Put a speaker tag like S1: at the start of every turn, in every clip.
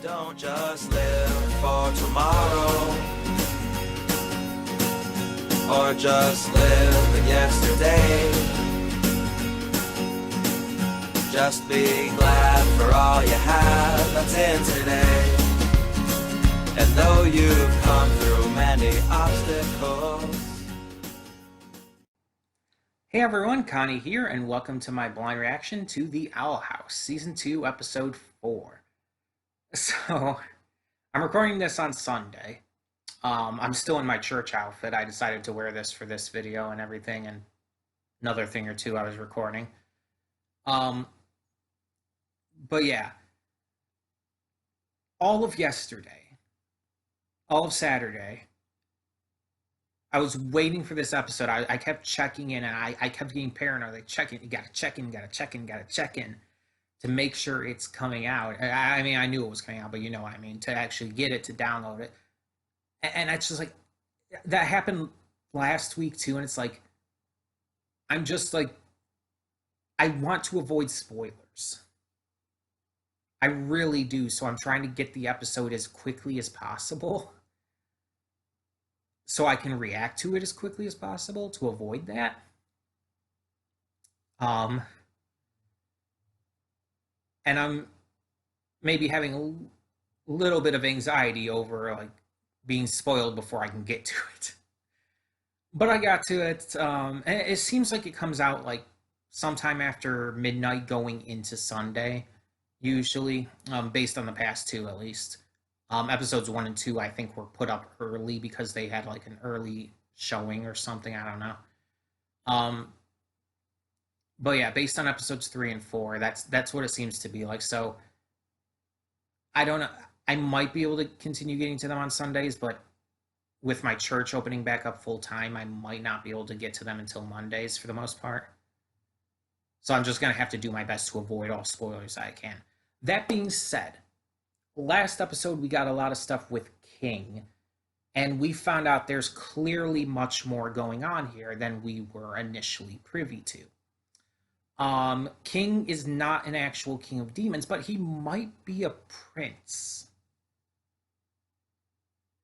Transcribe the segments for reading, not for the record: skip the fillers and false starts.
S1: Don't just live for tomorrow, or just live in yesterday. Just be glad for all you have that's in today. And though you've come through many obstacles.
S2: Hey everyone, Connie here, and welcome to my blind reaction to The Owl House, Season 2, Episode 4. So, I'm recording this on Sunday. I'm still in my church outfit. I decided to wear this for this video and everything, and another thing or two I was recording. But yeah, all of yesterday, all of Saturday, I was waiting for this episode. I kept checking in, and I kept getting paranoid. Like, check in, you gotta check in, gotta check in, gotta check in to make sure it's coming out. I mean, I knew it was coming out, but you know what I mean, to actually get it, to download it. And it's just like, that happened last week too, and it's like, I'm just like, I want to avoid spoilers. I really do, so I'm trying to get the episode as quickly as possible so I can react to it as quickly as possible to avoid that. And I'm maybe having a little bit of anxiety over like being spoiled before I can get to it. But I got to it. And it seems like it comes out like sometime after midnight going into Sunday, usually, based on the past two at least. Episodes 1 and 2, I think, were put up early because they had like an early showing or something. I don't know. But yeah, based on episodes 3 and 4, that's what it seems to be like. So I don't know. I might be able to continue getting to them on Sundays, but with my church opening back up full time, I might not be able to get to them until Mondays for the most part. So I'm just gonna have to do my best to avoid all spoilers I can. That being said, last episode we got a lot of stuff with King, and we found out there's clearly much more going on here than we were initially privy to. King is not an actual king of demons, but he might be a prince.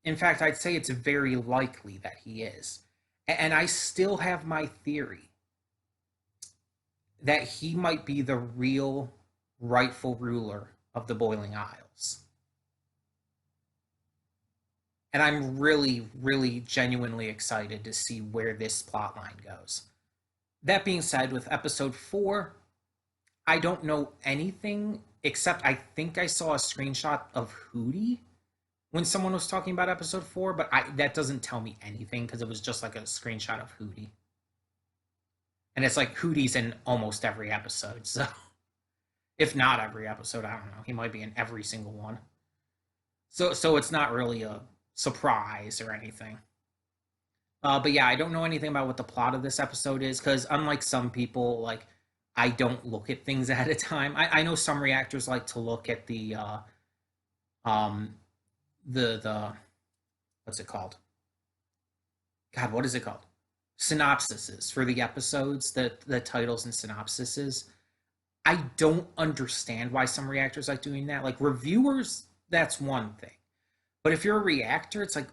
S2: In fact, I'd say it's very likely that he is. And I still have my theory that he might be the real rightful ruler of the Boiling Isles. And I'm really, really genuinely excited to see where this plotline goes. That being said, with episode 4, I don't know anything except I think I saw a screenshot of Hootie when someone was talking about episode 4, but that doesn't tell me anything because it was just like a screenshot of Hootie. And it's like Hootie's in almost every episode, so if not every episode, I don't know. He might be in every single one. So it's not really a surprise or anything. But yeah, I don't know anything about what the plot of this episode is, because unlike some people, like, I don't look at things ahead of time. I know some reactors like to look at the what's it called? God, what is it called? Synopsises for the episodes, the titles and synopsises. I don't understand why some reactors like doing that. Like, reviewers, that's one thing. But if you're a reactor, it's like,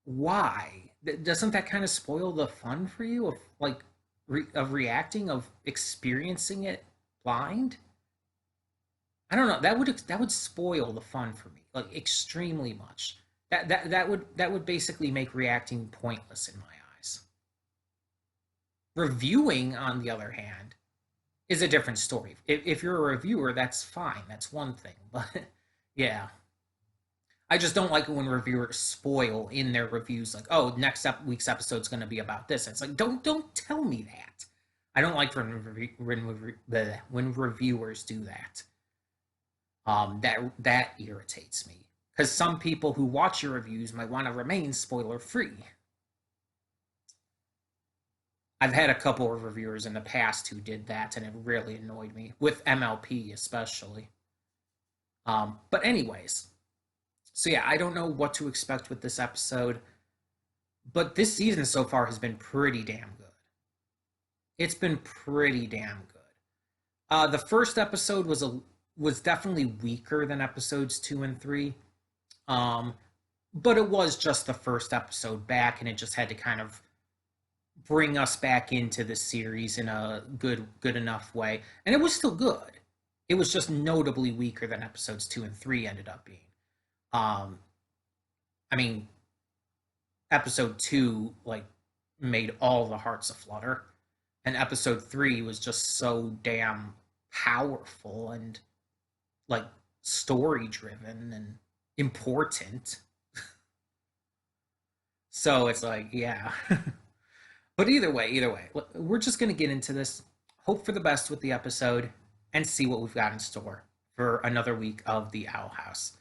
S2: why? Doesn't that kind of spoil the fun for you of like of reacting, of experiencing it blind? I don't know. That would spoil the fun for me, like, extremely much. That would basically make reacting pointless in my eyes. Reviewing, on the other hand, is a different story. If you're a reviewer, that's fine. That's one thing. But yeah. I just don't like it when reviewers spoil in their reviews, like, oh, next week's episode is going to be about this. It's like, don't tell me that. I don't like when reviewers do that. That irritates me, because some people who watch your reviews might want to remain spoiler free. I've had a couple of reviewers in the past who did that, and it really annoyed me, with MLP especially. But anyways. So yeah, I don't know what to expect with this episode, but this season so far has been pretty damn good. It's been pretty damn good. The first episode was was definitely weaker than episodes 2 and 3. But it was just the first episode back, and it just had to kind of bring us back into the series in a good enough way. And it was still good. It was just notably weaker than episodes 2 and 3 ended up being. I mean, episode 2 like made all the hearts aflutter, and episode 3 was just so damn powerful and like story driven and important. So it's like, yeah. But either way, we're just going to get into this, hope for the best with the episode, and see what we've got in store for another week of the Owl House.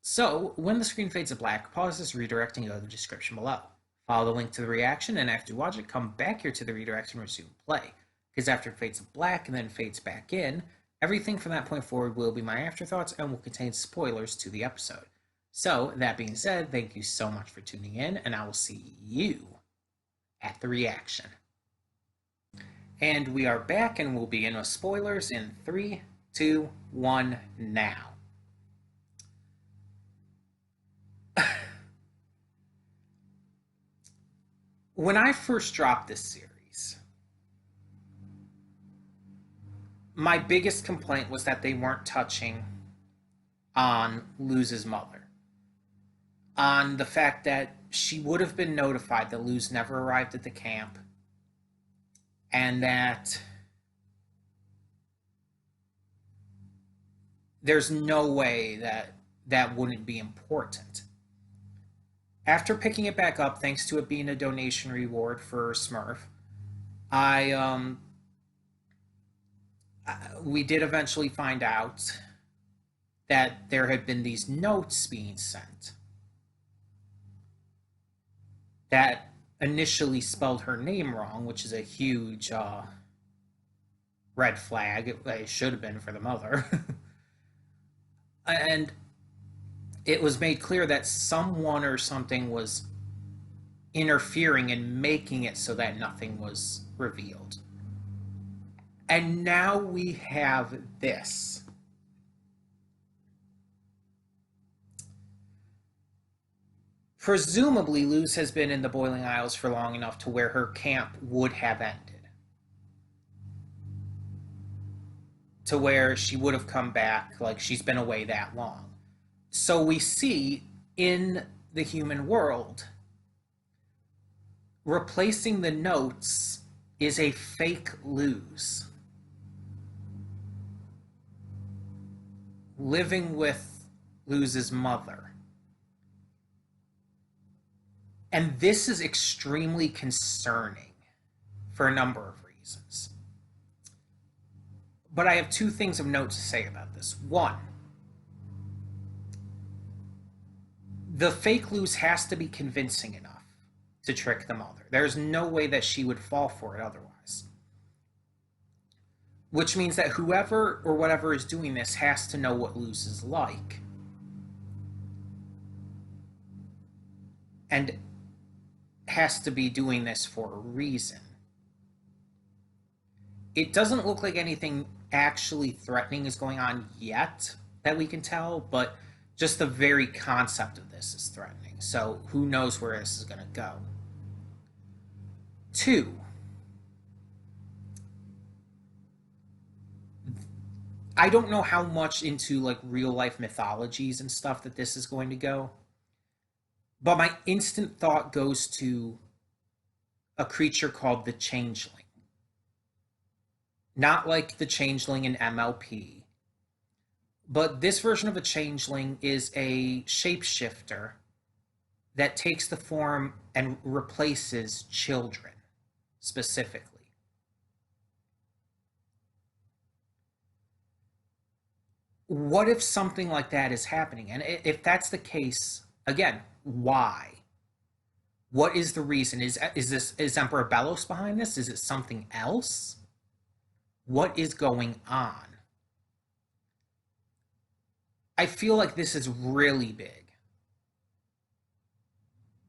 S2: So when the screen fades to black, pause this redirect and go to the description below. Follow the link to the reaction, and after you watch it, come back here to the redirect and resume play. Because after it fades to black and then fades back in, everything from that point forward will be my afterthoughts and will contain spoilers to the episode. So, that being said, thank you so much for tuning in, and I will see you at the reaction. And we are back, and we'll begin with spoilers in 3, 2, 1, now. When I first dropped this series, my biggest complaint was that they weren't touching on Luz's mother. On the fact that she would have been notified that Luz never arrived at the camp, and that there's no way that that wouldn't be important. After picking it back up, thanks to it being a donation reward for Smurf, we did eventually find out that there had been these notes being sent that initially spelled her name wrong, which is a huge red flag. It should have been for the mother. And it was made clear that someone or something was interfering and making it so that nothing was revealed. And now we have this. Presumably, Luz has been in the Boiling Isles for long enough to where her camp would have ended. To where she would have come back, like she's been away that long. So we see in the human world, replacing the notes is a fake Luz. Living with Luz's mother. And this is extremely concerning for a number of reasons. But I have two things of note to say about this. One, the fake Luz has to be convincing enough to trick the mother. There's no way that she would fall for it otherwise. Which means that whoever or whatever is doing this has to know what Luz is like. And has to be doing this for a reason. It doesn't look like anything actually threatening is going on yet that we can tell, but just the very concept of this is threatening. So who knows where this is going to go. 2, I don't know how much into like real life mythologies and stuff that this is going to go, but my instant thought goes to a creature called the Changeling. Not like the Changeling in MLP, but this version of a Changeling is a shapeshifter that takes the form and replaces children, specifically. What if something like that is happening? And if that's the case, again, why? What is the reason? Is Emperor Belos behind this? Is it something else? What is going on? I feel like this is really big.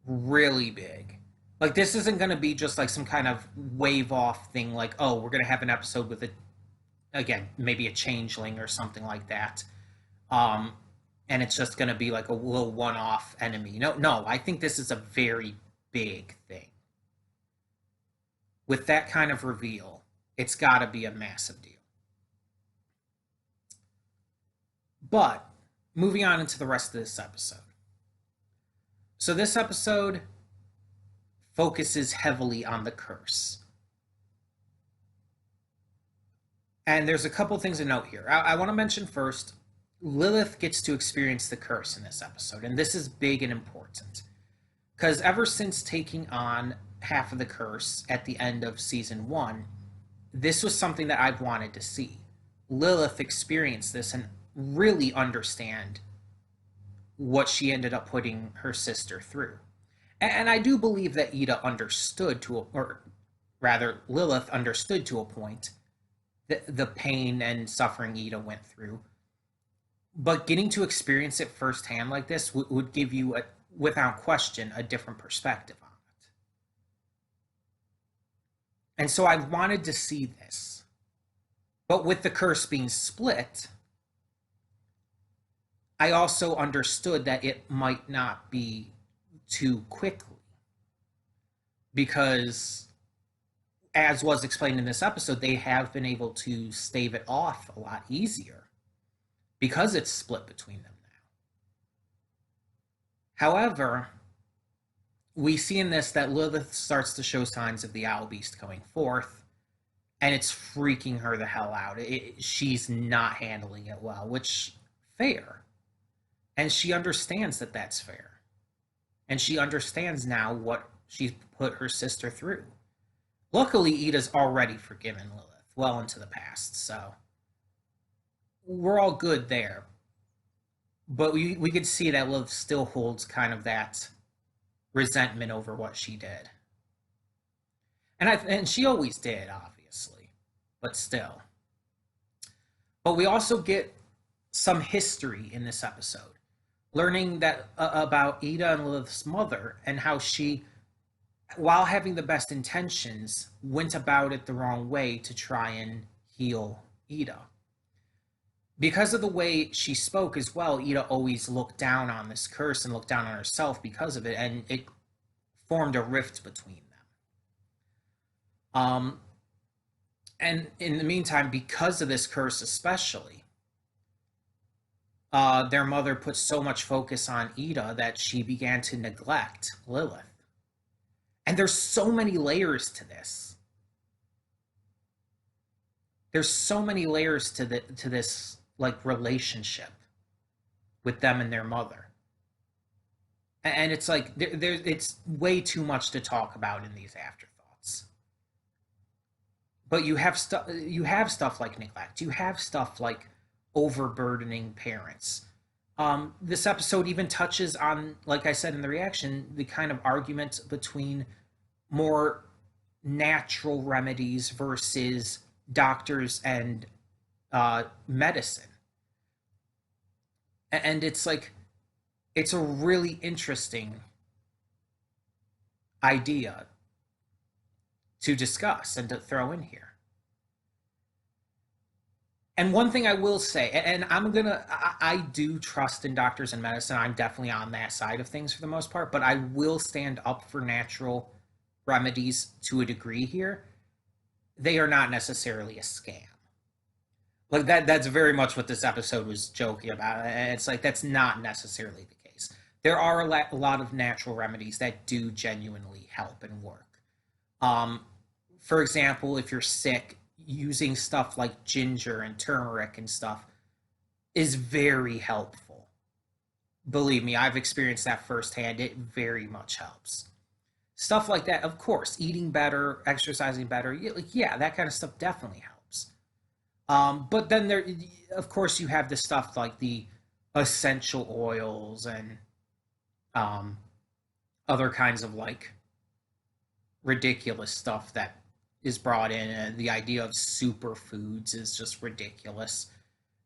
S2: Really big. Like, this isn't going to be just like some kind of wave off thing like, oh, we're going to have an episode with a again, maybe a changeling or something like that. Um, and it's just going to be like a little one-off enemy. No, I think this is a very big thing. With that kind of reveal, it's got to be a massive deal. But moving on into the rest of this episode. So this episode focuses heavily on the curse. And there's a couple things to note here. I want to mention first, Lilith gets to experience the curse in this episode, and this is big and important. Because ever since taking on half of the curse at the end of season 1, this was something that I've wanted to see. Lilith experience this and really understand what she ended up putting her sister through. And I do believe that Ida understood or rather, Lilith understood to a point the pain and suffering Ida went through. But getting to experience it firsthand like this would give you, without question, a different perspective on it. And so I wanted to see this. But with the curse being split, I also understood that it might not be too quickly. Because, as was explained in this episode, they have been able to stave it off a lot easier because it's split between them now. However, we see in this that Lilith starts to show signs of the Owl Beast coming forth, and it's freaking her the hell out. She's not handling it well, which, fair. And she understands that that's fair. And she understands now what she's put her sister through. Luckily, Ida's already forgiven Lilith well into the past, so we're all good there. But we could see that Lilith still holds kind of that resentment over what she did. And she always did, obviously, but still. But we also get some history in this episode, learning that about Ida and Lilith's mother and how she, while having the best intentions, went about it the wrong way to try and heal Ida. Because of the way she spoke as well, Ida always looked down on this curse and looked down on herself because of it, and it formed a rift between them. And in the meantime, because of this curse especially, their mother put so much focus on Ida that she began to neglect Lilith. And there's so many layers to this. There's so many layers to this like relationship with them and their mother. And it's like it's way too much to talk about in these afterthoughts. But you have stuff like neglect. You have stuff like overburdening parents. This episode even touches on, like I said in the reaction, the kind of argument between more natural remedies versus doctors and medicine. And it's like, it's a really interesting idea to discuss and to throw in here. And one thing I will say, and I do trust in doctors and medicine. I'm definitely on that side of things for the most part, but I will stand up for natural remedies to a degree here. They are not necessarily a scam. Like that's very much what this episode was joking about. And it's like, that's not necessarily the case. There are a lot of natural remedies that do genuinely help and work. For example, if you're sick, using stuff like ginger and turmeric and stuff is very helpful. Believe me, I've experienced that firsthand. It very much helps. Stuff like that, of course, eating better, exercising better, yeah, that kind of stuff definitely helps. But then there, of course, you have the stuff like the essential oils and other kinds of like ridiculous stuff that is brought in. And the idea of superfoods is just ridiculous.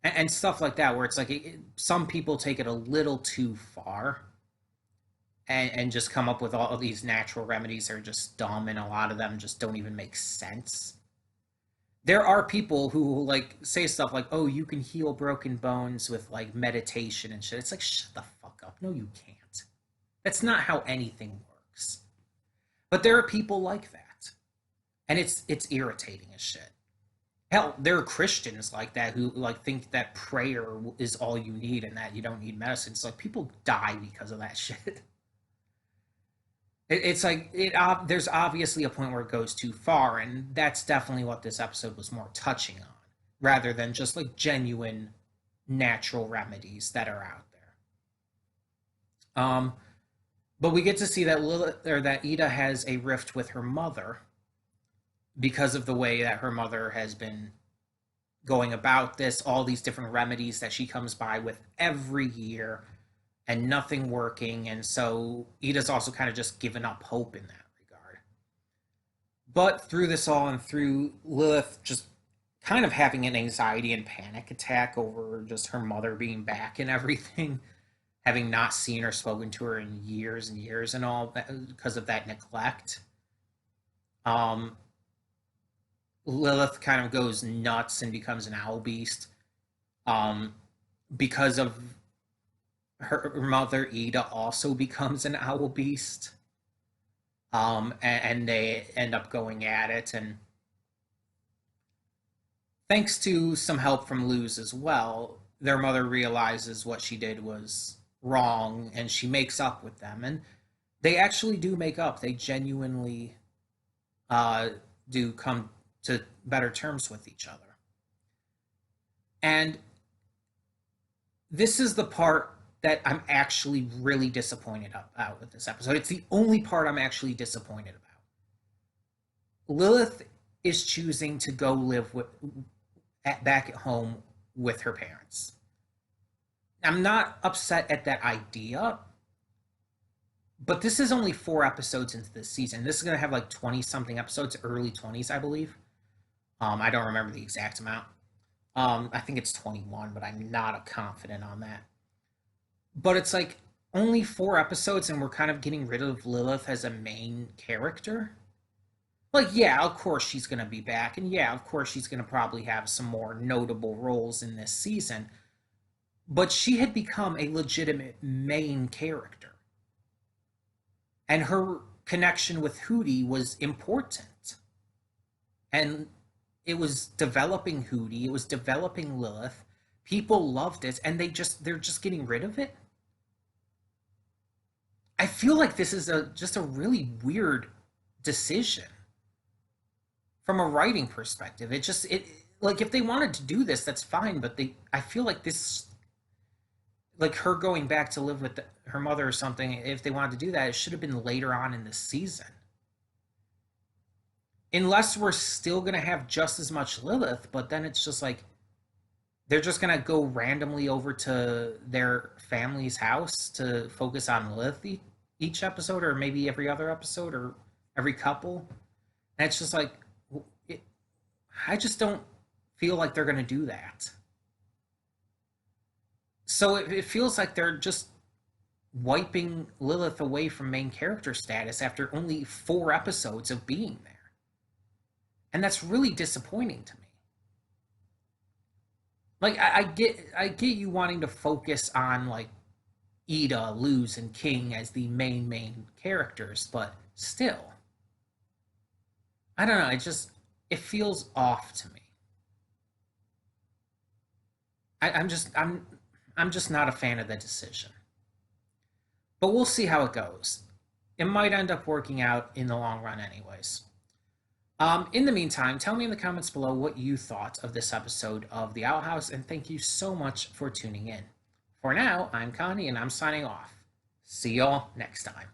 S2: And stuff like that, where it's like some people take it a little too far and just come up with all of these natural remedies that are just dumb, and a lot of them just don't even make sense. there are people who like say stuff like, "Oh, you can heal broken bones with like meditation and shit." It's like, shut the fuck up. No, you can't. That's not how anything works. But there are people like that, and it's irritating as shit. Hell, there are Christians like that who like think that prayer is all you need and that you don't need medicine. It's like people die because of that shit. It's like there's obviously a point where it goes too far, and that's definitely what this episode was more touching on, rather than just like genuine natural remedies that are out there. But we get to see that Lilith, or that Ida has a rift with her mother because of the way that her mother has been going about this, all these different remedies that she comes by with every year and nothing working. And so Ida's also kind of just given up hope in that regard. But through this all, and through Lilith just kind of having an anxiety and panic attack over just her mother being back and everything, having not seen or spoken to her in years and years and all that because of that neglect. Lilith kind of goes nuts and becomes an owl beast because of her mother. Ida also becomes an owl beast, and they end up going at it. And thanks to some help from Luz as well, their mother realizes what she did was wrong, and she makes up with them. And they actually do make up. They genuinely do come to better terms with each other. And this is the part that I'm actually really disappointed about with this episode. It's the only part I'm actually disappointed about. Lilith is choosing to go live back at home with her parents. I'm not upset at that idea, but this is only 4 episodes into this season. This is going to have like 20 something episodes, early 20s, I believe. I don't remember the exact amount. I think it's 21, but I'm not confident on that. But it's like only 4 episodes, and we're kind of getting rid of Lilith as a main character. Like, yeah, of course she's going to be back, and yeah, of course she's going to probably have some more notable roles in this season. But she had become a legitimate main character. And her connection with Hootie was important. And it was developing Hootie, it was developing Lilith. People loved it, and they're just getting rid of it. I feel like this is just a really weird decision from a writing perspective. It like, if they wanted to do this, that's fine, but I feel like this, like her going back to live with her mother or something, if they wanted to do that, it should have been later on in the season. Unless we're still going to have just as much Lilith, but then it's just like they're just going to go randomly over to their family's house to focus on Lilith each episode, or maybe every other episode, or every couple. And it's just like, I just don't feel like they're going to do that. So it feels like they're just wiping Lilith away from main character status after only 4 episodes of being there. And that's really disappointing to me. Like, I get you wanting to focus on like Ida, Luz, and King as the main characters, but still, I don't know. It feels off to me. I'm just not a fan of the decision. But we'll see how it goes. It might end up working out in the long run, anyways. In the meantime, tell me in the comments below what you thought of this episode of The Owl House, and thank you so much for tuning in. For now, I'm Connie, and I'm signing off. See y'all next time.